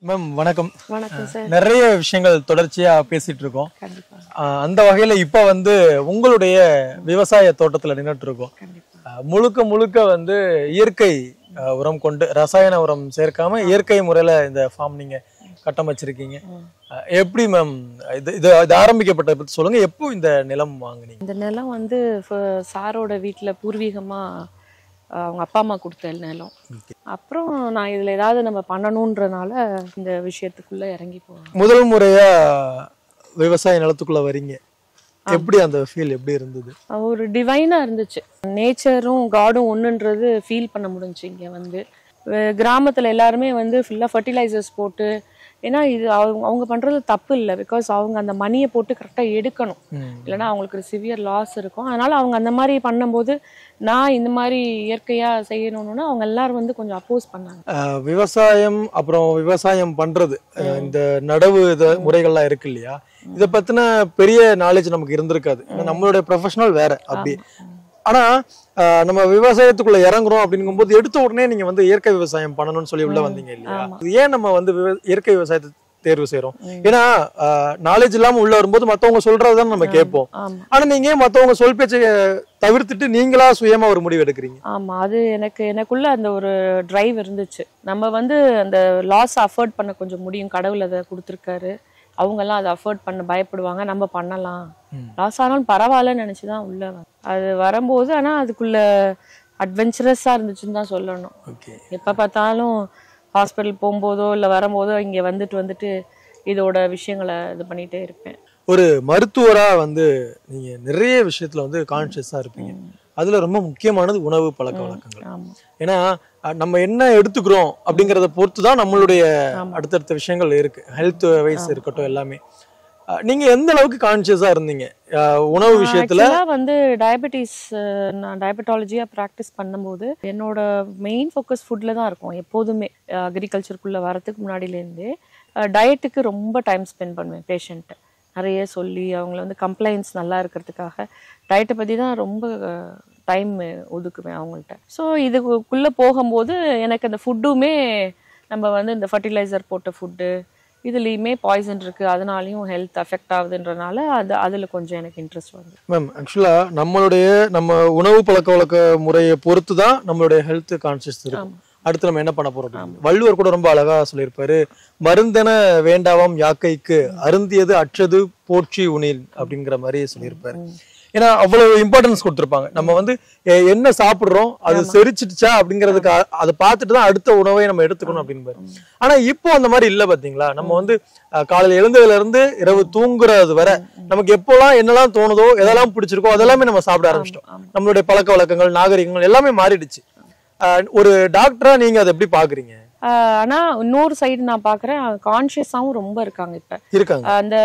Ma'am வணக்கம். வணக்கம் sir. நிறைய விஷயங்கள் தொடர்ச்சியா பேசிட்டு இருக்கோம். கண்டிப்பா அந்த வகையில இப்ப உங்களுடைய விவசாய தோட்டத்துல நின்றுட்டு இருக்கோம். முழுக்க முழுக்க இயற்கை உரம் கொண்டு ரசாயன உரம் சேர்க்காம இயற்கை முறையில இந்த ஃபார்ம் நீங்க கட்டமைச்சிருக்கீங்க. எப்படி மேம் இது ஆரம்பிக்கப்பட்டதை பத்தி சொல்லுங்க. எப்போ இந்த நிலம் வாங்குனீங்க? இந்த நிலம் சாரோட வீட்டுல பூர்வீகமா அவங்க அப்பா அம்மா கொடுத்த நிலம். அப்புறம் நான் இதுல ஏதாவது நம்ம பண்ணணும்ன்றனால இந்த விஷயத்துக்குள்ள இறங்கி போவேன். முதல் முறையா விவசாய நிலத்துக்குள்ள வரீங்க. எப்படி அந்த ஃபீல் எப்படி இருந்தது? ஒரு டிவைனா இருந்துச்சு. நேச்சரும் காடும் ஒண்ணுன்றது ஃபீல் பண்ண முடிஞ்சுச்சு. இங்க கிராமத்துல எல்லாருமே ஃபுல்லா ஃபர்டிலைசர்ஸ் போட்டு, ஏன்னா இது அவங்க பண்றது தப்பு இல்லை. பிகாஸ் அவங்க அந்த மணியை போட்டு கரெக்டா எடுக்கணும், இல்லைன்னா அவங்களுக்கு சிவியர் லாஸ் இருக்கும். அதனால அவங்க அந்த மாதிரி பண்ணும்போது நான் இந்த மாதிரி இயற்கையா செய்யணும்னு அவங்க எல்லாரும் கொஞ்சம் அப்போஸ் பண்ணாங்க. விவசாயம் அப்புறம் விவசாயம் பண்றது இந்த நடவு முறைகள்லாம் இருக்கு இல்லையா, இதை பத்தின பெரிய நாலேஜ் நமக்கு இருந்திருக்காது. நம்மளுடைய ப்ரொஃபஷனல் வேற அப்படி. ஆனா நம்ம விவசாயத்துக்குள்ள இறங்குறோம் அப்படிங்கும்போது எடுத்த உடனே நீங்க இயற்கை விவசாயம் பண்ணணும்னு சொல்லி உள்ள வந்தீங்க இல்லையா? ஏன் நம்ம இயற்கை விவசாயத்தை தேர்வு செய்யறோம்? ஏன்னா நாலேஜ் இல்லாம உள்ள வரும்போது மத்தவங்க சொல்றதுதான் நம்ம கேட்போம். ஆனா நீங்க மத்தவங்க சொல் பேச்சை தவிர்த்துட்டு நீங்களா சுயமா ஒரு முடிவு எடுக்கிறீங்க. ஆமா, அது எனக்குள்ள அந்த ஒரு டிரைவ் இருந்துச்சு. நம்ம அந்த லாஸ் அஃபோர்ட் பண்ண கொஞ்சம் முடியும், கடவுள் அதை கொடுத்துருக்காரு. அவங்க எல்லாம் அதை அஃபோர்ட் பண்ண பயப்படுவாங்க, நம்ம பண்ணலாம், லாஸ் ஆனாலும் பரவாயில்லன்னு நினைச்சுதான் உள்ள அது வரும்போது. ஆனா அதுக்குள்ள அட்வென்ச்சரஸா இருந்துச்சுன்னு தான் சொல்லணும். எப்ப பார்த்தாலும் ஹாஸ்பிட்டல் போகும்போதோ இல்ல வரும்போதோ இங்க வந்துட்டு இதோட விஷயங்களை இது பண்ணிட்டே இருப்பேன். ஒரு மருத்துவரா நீங்க நிறைய விஷயத்துல கான்சியஸா இருப்பீங்க. அதுல ரொம்ப முக்கியமானது உணவு பழக்க வழக்கங்கள். ஏன்னா நம்ம என்ன எடுத்துக்கிறோம் அப்படிங்கறத பொறுத்துதான் நம்மளுடைய அடுத்தடுத்த விஷயங்கள் இருக்கு. ஹெல்த் வைஸ் இருக்கட்டும் எல்லாமே. நீங்க எந்த அளவுக்கு கான்சியஸா இருந்தீங்க உணவு விஷயத்துல? டயபெட்டிஸ், நான் டயபெட்டாலஜியா பிராக்டிஸ் பண்ணும்போது என்னோட மெயின் ஃபோக்கஸ் ஃபுட்ல தான் இருக்கும் எப்போதுமே. அக்ரிகல்ச்சருக்குள்ள வரதுக்கு முன்னாடிலேருந்தே டயட்டுக்கு ரொம்ப டைம் ஸ்பெண்ட் பண்ணுவேன். பேஷண்ட் நிறைய சொல்லி அவங்கள கம்ப்ளைண்ட்ஸ் நல்லா இருக்கிறதுக்காக டயட்டை பற்றி தான் ரொம்ப டைம் ஒதுக்குவேன் அவங்கள்ட்ட. ஸோ இதுக்குள்ளே போகும்போது எனக்கு அந்த ஃபுட்டுமே நம்ம இந்த ஃபர்டிலைசர் போட்ட ஃபுட்டு இதுலேயுமே பாய்சன் இருக்குது, அதனாலையும் ஹெல்த் அஃபெக்ட் ஆகுதுன்றனால அதில் கொஞ்சம் எனக்கு இன்ட்ரெஸ்ட் வந்து. மேம் ஆக்சுவலாக நம்ம உணவு பழக்க வழக்க முறையை பொறுத்து தான் நம்மளுடைய ஹெல்த் கான்சியஸ் இருக்கும். அடுத்து நம்ம என்ன பண்ண போறோம்? வள்ளுவர் கூட ரொம்ப அழகா சொல்லியிருப்பாரு, மருந்தென வேண்டாவாம் யாக்கைக்கு அருந்தியது அற்றது போற்றி உணில் அப்படிங்கிற மாதிரி சொல்லியிருப்பாரு. ஏன்னா அவ்வளவு இம்பார்ட்டன்ஸ் கொடுத்துருப்பாங்க. நம்ம என்ன சாப்பிடுறோம், அது செரிச்சிடுச்சா அப்படிங்கிறதுக்கு அதை பார்த்துட்டு தான் அடுத்த உணவை நம்ம எடுத்துக்கணும் அப்படின்னு. ஆனா இப்போ அந்த மாதிரி இல்ல பாத்தீங்களா? நம்ம காலையில எழுந்ததுல இருந்து இரவு தூங்குறது வரை நமக்கு எப்போலாம் என்னெல்லாம் தோணுதோ, எதெல்லாம் பிடிச்சிருக்கோ அதெல்லாமே நம்ம சாப்பிட ஆரம்பிச்சிட்டோம். நம்மளுடைய பழக்க வழக்கங்கள், நாகரிகங்கள் எல்லாமே மாறிடுச்சு. ஒரு டாக்டரா நீங்க அதை எப்படி பாக்குறீங்க? ஆனா இன்னொரு சைடு நான் பாக்குறேன், கான்சியஸாவும் ரொம்ப இருக்காங்க. இப்ப இருக்காங்க. அந்த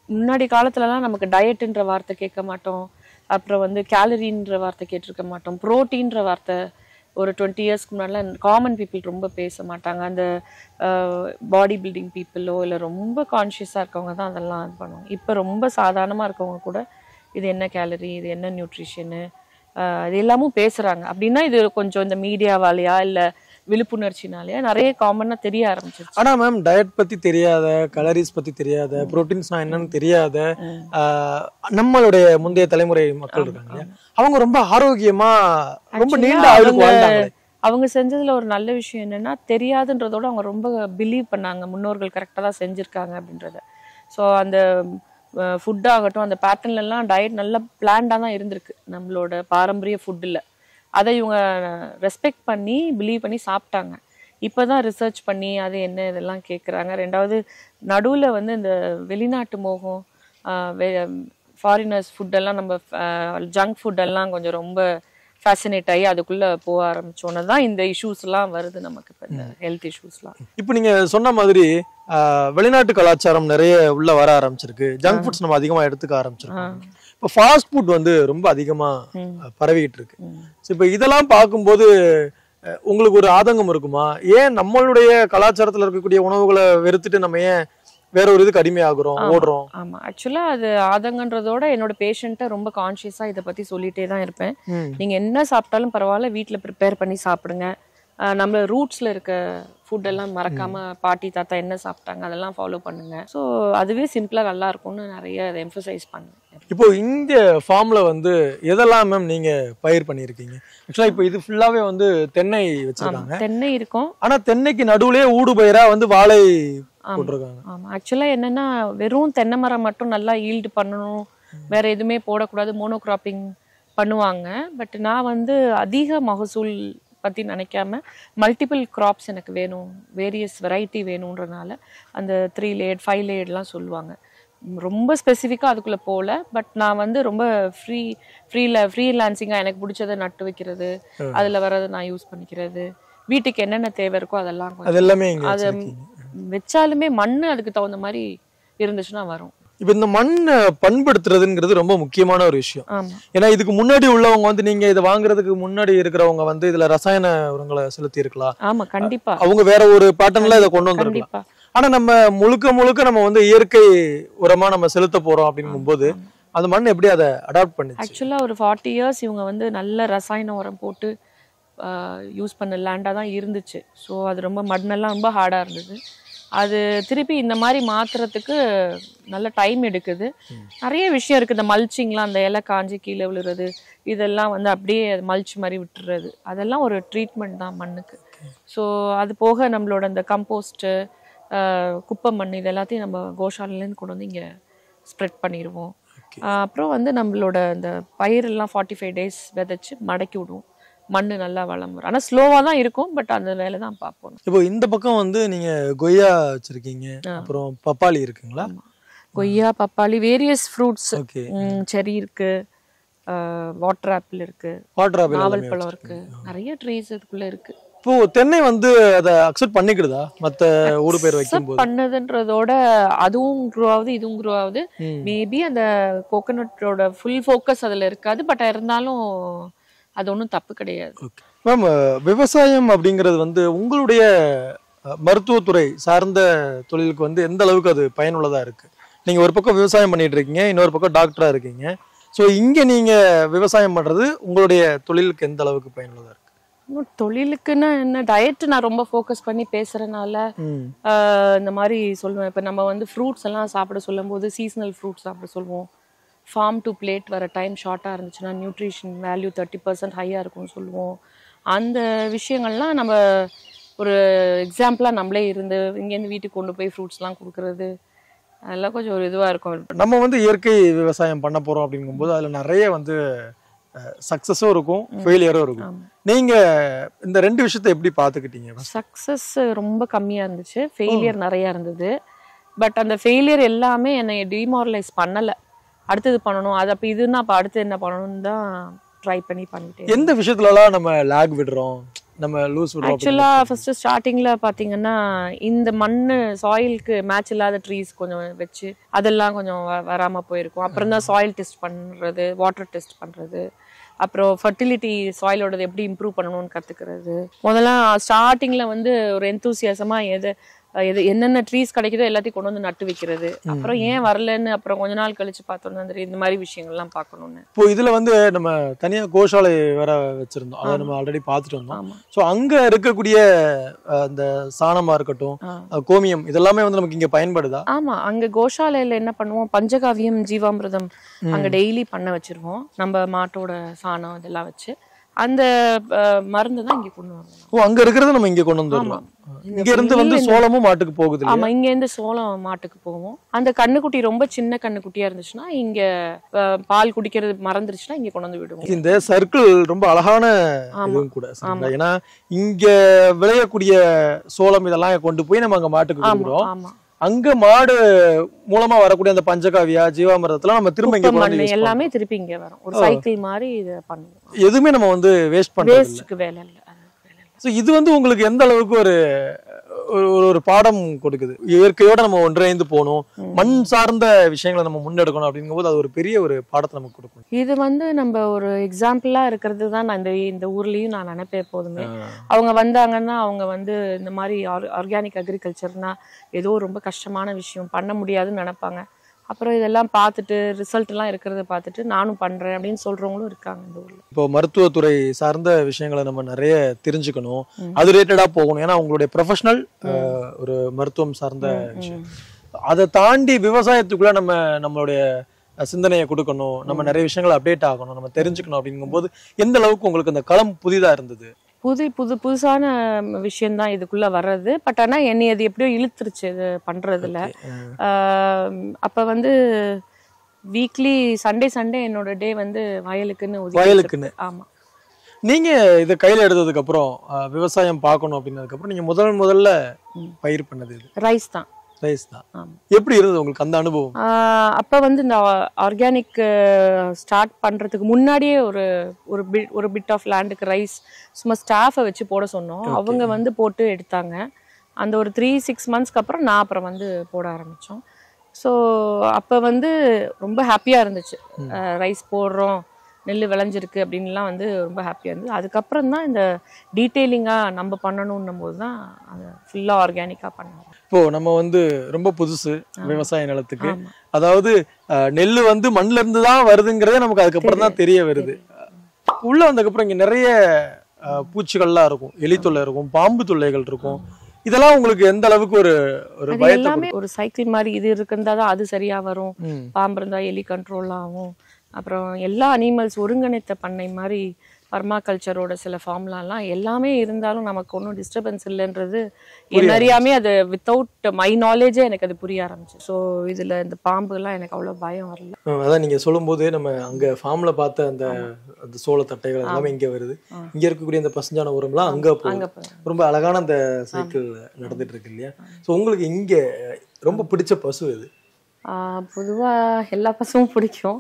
முன்னாடி காலத்துலலாம் நமக்கு டயட்ன்ற வார்த்தை கேட்க மாட்டோம், அப்புறம் கேலரின்ற வார்த்தை கேட்டிருக்க மாட்டோம், புரோட்டீன்ற வார்த்தை ஒரு 20 இயர்ஸ்க்கு முன்னாடிலாம் காமன் பீப்புள் ரொம்ப பேச மாட்டாங்க. அந்த பாடி பில்டிங் பீப்புளோ இல்லை ரொம்ப கான்ஷியஸாக இருக்கவங்க தான் அதெல்லாம் இது பண்ணுவாங்க. இப்போ ரொம்ப சாதாரணமாக இருக்கவங்க கூட இது என்ன கேலரி, இது என்ன நியூட்ரிஷனு, இது எல்லாமும் பேசுகிறாங்க. அப்படின்னா இது கொஞ்சம் இந்த மீடியாவாலையா இல்லை விழிப்புணர்ச்சினாலேயே நிறைய காமனா தெரிய ஆரம்பிச்சிருச்சு. ஆனா மேம் டயட் பத்தி தெரியாத, கலரிஸ் பத்தி தெரியாத, புரோட்டீன்ஸ்னா என்னன்னு தெரியாத நம்மளுடைய முந்தைய தலைமுறை மக்கள் இருக்காங்க, அவங்க ரொம்ப ஆரோக்கியமா ரொம்ப நீண்ட ஆயுளுக்கு வாழ்ந்தாங்க. அவங்க செஞ்சதுல ஒரு நல்ல விஷயம் என்னன்னா, தெரியாதுன்றதோட அவங்க ரொம்ப பிலீவ் பண்ணாங்க, முன்னோர்கள் கரெக்டா தான் செஞ்சிருக்காங்க அப்படின்றத. ஸோ அந்த ஃபுட் ஆகட்டும், அந்த பேட்டர்ன்ல எல்லாம் டயட் நல்லா பிளான்டா தான் இருந்திருக்கு நம்மளோட பாரம்பரிய ஃபுட்டில். அதை இவங்க ரெஸ்பெக்ட் பண்ணி பிலீவ் பண்ணி சாப்பிட்டாங்க. இப்போதான் ரிசர்ச் பண்ணி அது என்ன இதெல்லாம் கேட்குறாங்க. ரெண்டாவது நடுவில் இந்த வெளிநாட்டு மோகம், ஃபாரினர்ஸ் ஃபுட்டெல்லாம், நம்ம ஜங்க் ஃபுட்டெல்லாம் கொஞ்சம் ரொம்ப ஃபேசினேட் ஆகி அதுக்குள்ளே போக ஆரம்பிச்சோன்னு தான் இந்த இஷ்யூஸ்லாம் வருது நமக்கு. இப்போ இந்த ஹெல்த் இஷ்யூஸ்லாம் இப்போ நீங்கள் சொன்ன மாதிரி வெளிநாட்டு கலாச்சாரம் நிறைய உள்ள வர ஆரம்பிச்சிருக்கு. ஜங்க் ஃபுட்ஸ் நம்ம அதிகமாக எடுத்துக்க ஆரம்பிச்சிருக்கோம். இப்போ ஃபாஸ்ட் ஃபுட் ரொம்ப அதிகமாக பரவிக்கிட்டு இருக்கு. இப்போ இதெல்லாம் பார்க்கும்போது உங்களுக்கு ஒரு ஆதங்கம் இருக்குமா? ஏன் நம்மளுடைய கலாச்சாரத்தில் இருக்கக்கூடிய உணவுகளை வெறுத்துட்டு நம்ம ஏன் வேற ஒரு இதுக்கு அடிமையாகிறோம், ஓடுறோம்? ஆமா, ஆக்சுவலா அது ஆதங்கன்றதோட என்னோட பேஷண்ட்டை ரொம்ப கான்சியஸா இதை பத்தி சொல்லிட்டே தான் இருப்பேன். நீங்க என்ன சாப்பிட்டாலும் பரவாயில்ல, வீட்டுல ப்ரிப்பேர் பண்ணி சாப்பிடுங்க, நம்ம ரூட்ஸ்ல இருக்க ஃபுட் எல்லாம் மறக்காம பாட்டி தாத்தா என்ன சாப்பிட்டாங்க அதெல்லாம் ஃபாலோ பண்ணுங்க. ஸோ அதுவே சிம்பிளா நல்லா இருக்கும்னு நிறைய எம்பசைஸ் பண்ணுங்க. இப்போ இந்த ஃபார்ம்ல வந்து எதெல்லாம் மேம் நீங்க பயிர் பண்ணிருக்கீங்க? ஆக்சுவலா இப்போ இது ஃபுல்லாவே வந்து தென்னை வச்சிருக்காங்க. தென்னை இருக்கும். ஆனா தென்னைக்கு நடுவுலயே ஊடு பயிரா வந்து வாழை போட்டிருக்காங்க. ஆமா, ஆக்சுவலா என்னன்னா வெறும் தென்னை மரம் மட்டும் நல்லா ஈல்டு பண்ணணும், வேற எதுவுமே போடக்கூடாது, மோனோகிராப்பிங் பண்ணுவாங்க. பட் நான் வந்து அதிக மகசூல் பத்தி நினைக்காம மல்டிபிள் கிராப்ஸ் எனக்கு வேணும், வேரியஸ் வெரைட்டி வேணும்ன்றனால அந்த 3 லேயர் 5 லேயர்லாம் சொல்லுவாங்க. ரொம்ப ஸ்பெசிஃபிக்காக அதுக்குள்ளே போகல. பட் நான் வந்து ரொம்ப ஃப்ரீலான்சிங்காக எனக்கு பிடிச்சதை நட்டு வைக்கிறது, அதில் வர்றதை நான் யூஸ் பண்ணிக்கிறது, வீட்டுக்கு என்னென்ன தேவை இருக்கோ அதெல்லாம் அதை வச்சாலுமே மண் அதுக்கு தகுந்த மாதிரி இருந்துச்சுன்னா வரும். இப்ப இந்த மண்ணை பண்படுத்துறதுங்கிறது ரொம்ப முக்கியமான ஒரு விஷயம். ஏன்னா இதுக்கு முன்னாடி உள்ளவங்க வந்து நீங்க இதை வாங்குறதுக்கு முன்னாடி இருக்கிறவங்க வந்து இதுல ரசாயன உரங்களை செலுத்தி இருக்கலாம். ஆமா, கண்டிப்பா அவங்க வேற ஒரு பேட்டர்ன்ல இதை கொண்டு வந்திருக்கலாம். ஆனா நம்ம முழுக்க நம்ம வந்து இயற்கை உரமா நம்ம செலுத்த போறோம் அப்படிங்கும் போது அந்த மண் எப்படி அதை அடாப்ட் பண்ணி? ஆக்சுவலா ஒரு 40 இயர்ஸ் இவங்க வந்து நல்ல ரசாயன உரம் போட்டு யூஸ் பண்ண லேண்டா தான் இருந்துச்சு. ஸோ அது ரொம்ப மண்ணெல்லாம் ரொம்ப ஹார்டா இருந்தது. அது திருப்பி இந்த மாதிரி மாத்துறதுக்கு நல்ல டைம் எடுக்குது. நிறைய விஷயம் இருக்குது. இந்த மல்ச்சிங்லாம், அந்த இலை காஞ்சி கீழே விழுறது, இதெல்லாம் வந்து அப்படியே மல்ச் மாதிரி விட்டுறது, அதெல்லாம் ஒரு ட்ரீட்மெண்ட் தான் மண்ணுக்கு. ஸோ அது போக நம்மளோட இந்த கம்போஸ்ட்டு, குப்பை மண், இது எல்லாத்தையும் நம்ம கோஷாலையிலேருந்து கொண்டு வந்து இங்கே ஸ்ப்ரெட் பண்ணிடுவோம். அப்புறம் வந்து நம்மளோட இந்த பயிரெல்லாம் 45 days விதைச்சு மடக்கி விடுவோம். மண்ணு நல்லா வளம் வரும். ஆனால் ஸ்லோவாக தான் இருக்கும். பட் அந்த வேலை தான் பார்ப்போம். இப்போ இந்த பக்கம் வந்து நீங்க கொய்யா வச்சிருக்கீங்க, அப்புறம் பப்பாளி இருக்குங்களா? கொய்யா, பப்பாளி, வேரியஸ் ஃப்ரூட்ஸ், செரி இருக்கு, வாட்டர் ஆப்பிள் இருக்கு, நாவல் பழம் இருக்கு, நிறைய ட்ரீஸ் இதுக்குள்ள இருக்கு. இப்போ தென்னை வந்து அதை அக்செப்ட் பண்ணிக்கிடுதா மற்ற ஊடு பேர் வைக்கும்போது? பண்ணதுன்றதோட அதுவும் க்ரோ ஆகுது, இதுவும் க்ரோ ஆகுது. மேபி அந்த கோகனட்டோட ஃபுல் ஃபோக்கஸ் அதுல இருக்காது. பட் இருந்தாலும் அது ஒன்றும் தப்பு கிடையாது. மேம், விவசாயம் அப்படிங்கிறது வந்து உங்களுடைய மருத்துவத்துறை சார்ந்த தொழிலுக்கு வந்து எந்த அளவுக்கு அது பயனுள்ளதா இருக்கு? நீங்க ஒரு பக்கம் விவசாயம் பண்ணிட்டு இருக்கீங்க, இன்னொரு பக்கம் டாக்டரா இருக்கீங்க. ஸோ இங்க நீங்க விவசாயம் பண்றது உங்களுடைய தொழிலுக்கு எந்த அளவுக்கு பயனுள்ளதா இருக்கு? தொழிலுக்குன்னா என்ன, டயட் நான் ரொம்ப ஃபோக்கஸ் பண்ணி பேசுறதுனால இந்த மாதிரி சொல்லுவேன். இப்போ நம்ம வந்து ஃப்ரூட்ஸ் எல்லாம் சாப்பிட சொல்லும் போது சீசனல் ஃப்ரூட்ஸ் சாப்பிட சொல்லுவோம். ஃபார்ம் டு பிளேட் வர டைம் ஷார்ட்டாக இருந்துச்சுன்னா நியூட்ரிஷன் வேல்யூ 30% ஹையாக இருக்கும்னு சொல்லுவோம். அந்த விஷயங்கள்லாம் நம்ம ஒரு எக்ஸாம்பிளாக நம்மளே இருந்து இங்கேருந்து வீட்டுக்கு கொண்டு போய் ஃப்ரூட்ஸ்லாம் கொடுக்குறது, அதெல்லாம் கொஞ்சம் ஒரு இதுவாக இருக்கும். நம்ம வந்து இயற்கை விவசாயம் பண்ண போகிறோம் அப்படிங்கும்போது அதில் நிறைய வந்து சக்ஸஸும் இருக்கும், ஃபெயிலியரும் இருக்கும். நீங்க இந்த 2 விஷயத்தை எப்படி பார்த்துக்கிட்டீங்க? சக்ஸஸ் ரொம்ப கம்மியாக இருந்துச்சு, ஃபெயிலியர் நிறையா இருந்தது. பட் அந்த ஃபெயிலியர் எல்லாமே என்னை டிமாரலைஸ் பண்ணலை. அடுத்தது பண்ணணும், அது அப்போ இதுன்னா அப்போ அடுத்து என்ன பண்ணணும்னு தான் ட்ரை பண்ணிட்டேன். எந்த விஷயத்துலலாம் நம்ம லேக் விடுறோம், நம்ம லூஸ் விடுறோம்? ஆக்சுவலாக ஃபர்ஸ்ட் ஸ்டார்டிங்கில் பார்த்தீங்கன்னா இந்த மண் சாயிலுக்கு மேட்ச் இல்லாத ட்ரீஸ் கொஞ்சம் வச்சு அதெல்லாம் கொஞ்சம் வராமல் போயிருக்கும். அப்புறம் தான் சாயில் டெஸ்ட் பண்ணுறது, வாட்டர் டெஸ்ட் பண்ணுறது, அப்புறம் ஃபர்டிலிட்டி சாயிலோடது எப்படி இம்ப்ரூவ் பண்ணணும்னு கற்றுக்கிறது. முதல்ல ஸ்டார்டிங்கில் வந்து ஒரு எந்தூசியாசமாக என்னென்ன ட்ரீஸ் கிடைக்குதோ எல்லாத்தையும் கொண்டு வந்து நட்டு வைக்கிறது. அப்புறம் ஏன் வரலன்னு அப்புறம் கொஞ்ச நாள் கழிச்சு பார்த்தோம்னா இந்த மாதிரி விஷயங்கள்லாம் பார்க்கணும்னு. இப்போ இதுல வந்து நம்ம தனியா கோஷாலை வேற வச்சிருந்தோம், அதை நம்ம ஆல்ரெடி பார்த்துட்டு வந்தோம். ஸோ அங்க இருக்கக்கூடிய அந்த சாணமா இருக்கட்டும், கோமியம், இதெல்லாமே வந்து நமக்கு இங்க பயன்படுதா? ஆமா, அங்க கோஷாலையில என்ன பண்ணுவோம், பஞ்சகாவியம், ஜீவாமிர்தம் அங்க டெய்லி பண்ண வச்சிருவோம். நம்ம மாட்டோட சாணம் இதெல்லாம் வச்சு அந்த மருந்து தான் இங்க கொண்டு வருவோம். ஓ, அங்க இருக்கிறது நம்ம இங்க கொண்டு வந்துடலாம். இங்க இருந்து வந்து சோளமும் மாட்டுக்கு போகுது. ஆமா, இங்க இருந்து சோளம் மாட்டுக்கு போவோம். அந்த கண்ணுக்குட்டி ரொம்ப சின்ன கண்ணுக்குட்டியா இருந்துச்சுன்னா இங்க பால் குடிக்கிறது மறந்துருச்சுன்னா இங்க கொண்டு வந்து விடுவோம். இந்த சர்க்கிள் ரொம்ப அழகான இதுவும் கூட. ஏன்னா இங்க விளையக்கூடிய சோளம் இதெல்லாம் கொண்டு போய் நம்ம அங்க மாட்டுக்கு கொடுக்குறோம். அங்க மாடு மூலமா வரக்கூடிய அந்த பஞ்சகாவியா, ஜீவாமிர்தத்தெல்லாம் நம்ம திரும்ப இங்க எல்லாமே திருப்பி இங்க வரும். ஒரு சைக்கிள் மாதிரி இத பண்ணுவோம். எதுவுமே நம்ம வந்து வேஸ்ட் வேஸ்ட்க்கு வேலை இல்ல. சோ இது வந்து உங்களுக்கு எந்த அளவுக்கு ஒரு பாடம் கொடுக்குது? இயற்கையோட நம்ம ஒன்றிணைந்து போகணும், மண் சார்ந்த விஷயங்களை நம்ம முன்னெடுக்கணும் அப்படிங்கும்போது அது ஒரு பெரிய ஒரு பாடத்தை நமக்கு கொடுக்கும். இது வந்து நம்ம ஒரு எக்ஸாம்பிளா இருக்கிறது தான் நான் இந்த ஊர்லயும் நான் நினைப்பேன். எப்போதுமே அவங்க வந்தாங்கன்னா அவங்க வந்து இந்த மாதிரி ஆர்கானிக் அக்ரிகல்ச்சர்னா ஏதோ ரொம்ப கஷ்டமான விஷயம் பண்ண முடியாதுன்னு நினைப்பாங்க. அப்புறம் இதெல்லாம் பார்த்துட்டு ரிசல்ட் எல்லாம் இருக்கிறத பார்த்துட்டு நானும் பண்றேன் அப்படின்னு சொல்றவங்களும் இருக்காங்க இந்த ஊர்ல. இப்போ மருத்துவத்துறை சார்ந்த விஷயங்களை நம்ம நிறைய தெரிஞ்சுக்கணும், அது ரிலேட்டடா போகணும். ஏன்னா உங்களுடைய ப்ரொஃபஷனல் ஒரு மருத்துவம் சார்ந்த விஷயம். அதை தாண்டி விவசாயத்துக்குள்ள நம்மளுடைய சிந்தனையை கொடுக்கணும், நம்ம நிறைய விஷயங்களை அப்டேட் ஆகணும், நம்ம தெரிஞ்சுக்கணும் அப்படிங்கும்போது எந்த அளவுக்கு உங்களுக்கு அந்த களம் புதிதா இருந்தது? புதுசான விஷயம்தான் இதுக்குள்ள வர்றது. பட் ஆனா என்னை அது எப்படியோ இழுத்துருச்சு இது பண்றதுல. அப்ப வந்து வீக்லி சண்டே என்னோட டே வந்து வயலுக்குன்னு. ஆமா. நீங்க இதை கையில எடுத்ததுக்கு அப்புறம் விவசாயம் பார்க்கணும் அப்படின்னதுக்கு அப்புறம் நீங்க முதல்ல பயிர் பண்ணது ரைஸ் தான். எப்படி இருந்தது உங்களுக்கு அந்த அனுபவம்? அப்ப வந்து இந்த ஆர்கானிக் ஸ்டார்ட் பண்றதுக்கு முன்னாடியே ஒரு பிட் ஆஃப் லேண்டுக்கு ரைஸ் சும்மா ஸ்டாஃபை வச்சு போட சொன்னோம். அவங்க வந்து போட்டு எடுத்தாங்க. அந்த ஒரு 3-6 மந்த்ஸ்க்கு அப்புறம் நான் அப்புறம் வந்து போட ஆரம்பிச்சோம். ஸோ அப்ப வந்து ரொம்ப ஹாப்பியா இருந்துச்சு. ரைஸ் போடுறோம், நெல் விளைஞ்சிருக்கு அப்படின்லாம் வந்து ரொம்ப ஹாப்பியாக இருந்தது. அதுக்கப்புறம் தான் இந்த டீட்டெயிலிங்காக நம்ம பண்ணணுன்னும் போது தான் அதை ஃபுல்லாக ஆர்கானிக்காக பண்ணணும். இப்போ நம்ம வந்து ரொம்ப புதுசு விவசாய நிலத்துக்கு, அதாவது நெல் வந்து மண்ணில இருந்து தான் வருதுங்கிறதே நமக்கு அதுக்கப்புறம் தான் தெரிய வருது. உள்ள வந்ததுக்கப்புறம் இங்கே நிறைய பூச்சிகள்லாம் இருக்கும், எலி தொல்லை இருக்கும், பாம்பு தொல்லைகள் இருக்கும். இதெல்லாம் உங்களுக்கு எந்த அளவுக்கு ஒரு எல்லாமே ஒரு சைக்கிள் மாதிரி இது இருக்குந்தா தான் அது சரியா வரும். பாம்பு இருந்தா எலி கண்ட்ரோல் ஆகும். அப்புறம் எல்லா அனிமல்ஸ் ஒருங்கிணைத்த பண்ணை மாதிரி பர்மாகல்ச்சரோட சில ஃபார்ம்லாம் எல்லாமே இருந்தாலும் நமக்கு ஒன்றும் டிஸ்டர்பன்ஸ் இல்லைன்றது என்னறியாமே அது வித்தவுட் மை நாலேஜே எனக்கு அது புரிய ஆரம்பிச்சு. ஸோ இதில் இந்த பாம்புலாம் எனக்கு அவ்வளோ பயம் வரல. அதான் நீங்கள் சொல்லும்போது நம்ம அங்கே ஃபார்மில் பார்த்த அந்த சோள தட்டைகள் எல்லாமே இங்கே வருது. இங்கே இருக்கக்கூடிய அந்த பசுஞ்சான உரம்லாம் அங்கே ரொம்ப அழகான அந்த சைக்கிள் நடந்துட்டு இருக்கு இல்லையா? ஸோ உங்களுக்கு இங்கே ரொம்ப பிடிச்ச பசு எது? பொதுவாக எல்லா பசுவும் பிடிக்கும்.